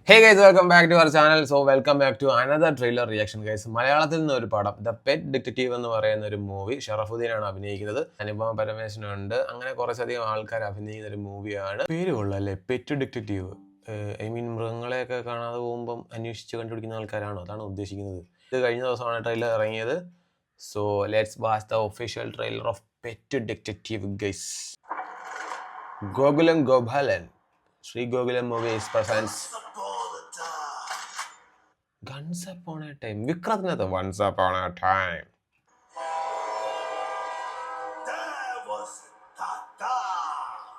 Hey guys, welcome back to our channel. So welcome back to another trailer reaction guys. മലയാളത്തിൽ നിന്ന് ഒരു പടം the pet detective എന്ന് പറയുന്ന ഒരു മൂവി ഷറഫുദ്ദീനാണ് അഭിനയിക്കുന്നത്. അനുപമ പരമേശ്വരനുണ്ട്. അങ്ങനെ കുറച്ചധികം ആൾക്കാർ അഭിനയിക്കുന്ന ഒരു മൂവിയാണ്. പേര് കൊള്ളാല്ലേ, പെറ്റ് ഡിറ്റക്റ്റീവ്. ഐ മീൻ മൃഗങ്ങളെയൊക്കെ കാണാതെ പോകുമ്പം അന്വേഷിച്ച് കണ്ടുപിടിക്കുന്ന ആൾക്കാരാണോ, അതാണ് ഉദ്ദേശിക്കുന്നത്. ഇത് കഴിഞ്ഞ ദിവസമാണ് ട്രെയിലർ ഇറങ്ങിയത്. So let's watch the official trailer of pet detective guys. Gokulam Gopalan Sree Gokulam movies presents Once Upon a Time. വിക്രത്തിനകത്ത് Once Upon a Time.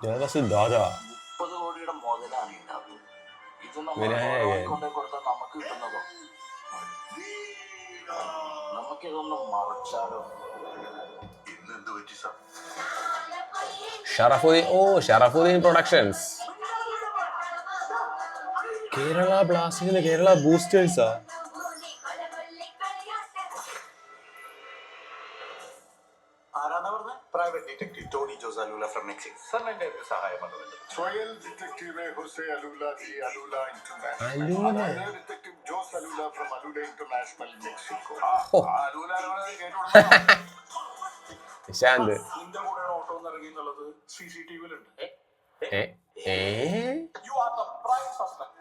Devassy Dada 30 കോടിയുടെ മുതലാണ് ഉണ്ടാവുന്നത്. ഇത് വിനായകൻ കൊടുത്താൽ നമുക്ക് കിട്ടുന്നതോ? നമുക്കിതൊന്നും മറച്ചാലോ? ഇന്നെന്ത് പറ്റി സാർ? ഷറഫുദ്ദീൻ പ്രൊഡക്ഷൻസ്. കേരള ബ്ലാസ്റ്റേഴ്സിന്റെ കേരള ബൂസ്റ്റേഴ്സാ. ആരാണ് പറഞ്ഞത്? Private detective Tony Jose Alula from Mexico. സാറിന്റെ സഹായം വന്നത് Royal Detective Jose Alula de Alula International. Alula. Detective Jose Alula from Alula International, Mexico. അലൂല Shanth നിന്റെ കൂടെ ഓട്ടോ ഇറങ്ങി എന്നുള്ളത് CCTV-ലുണ്ട്. You are the prime suspect.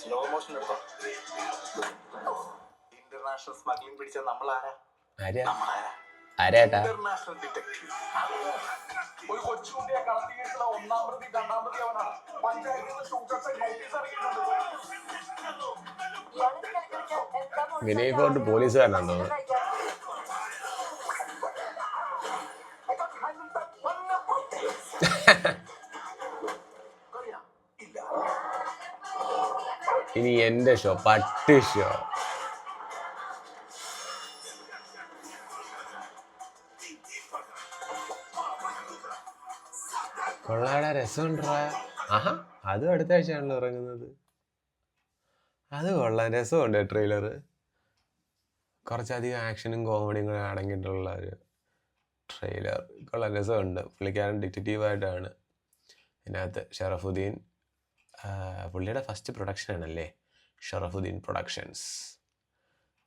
Slow motion എടുത്തോ. ഇന്റർനാഷണൽ സ്മഗ്ലിംഗ് പിടിച്ച നമ്മളാരാ? ആരാട്ടാ? International detective. ഒരു കൊച്ചുകുട്ടിയെ കടത്തിയിട്ടുള്ള ഒന്നാം പ്രതി രണ്ടാം പ്രതി അവനാണ്. പഞ്ചായത്തിൽ നിന്ന് ഷൂട്ടേഴ്സ് നോട്ടീസ് ഇറങ്ങിയിട്ടുണ്ട്. വിനയ് ഫോർട്ട് പോലീസുകാരനാണോ? ഇനി എന്റെ ഷോ, പട്ടി ഷോ. കൊള്ളാടെ, രസമുണ്ടാ. ആഹാ, അതും അടുത്ത ആഴ്ചയാണല്ലോ ഇറങ്ങുന്നത്. അത് കൊള്ളാൻ രസമുണ്ട് ട്രെയിലർ. കുറച്ചധികം ആക്ഷനും കോമഡിയും കൂടെ അടങ്ങിയിട്ടുള്ള ഒരു ട്രെയിലർ. കൊള്ളാൻ രസമുണ്ട്. പുള്ളിക്കാരൻ ഡിറ്റക്റ്റീവായിട്ടാണ് ഇതിനകത്ത്. ഷറഫുദ്ദീൻ പുള്ളിയുടെ ഫസ്റ്റ് പ്രൊഡക്ഷൻ ആണല്ലേ, ഷറഫുദ്ദീൻ പ്രൊഡക്ഷൻസ്.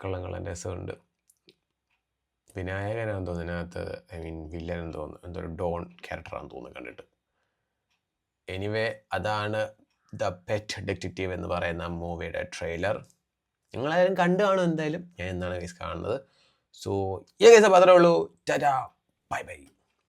കൊള്ളാൻ രസമുണ്ട്. വിനായകനാണെന്ന് തോന്നുന്നു ഇതിനകത്ത്. ഐ മീൻ വില്ലനെന്ന് തോന്നുന്നു, എന്തോ ഒരു ഡോൺ ക്യാരക്ടറാണെന്ന് തോന്നുന്നു കണ്ടിട്ട്. എനിവേ, അതാണ് ദ പെറ്റ് ഡിറ്റക്റ്റീവ് എന്ന് പറയുന്ന മൂവിയുടെ ട്രെയിലർ. നിങ്ങളായാലും കണ്ടു കാണും എന്തായാലും. ഞാൻ എന്നാണ് ഗൈസ് കാണുന്നത്. സോ ഈ ഗൈസ് അപ്പോൾ അത്രേ ഉള്ളൂ. Tata, bye bye.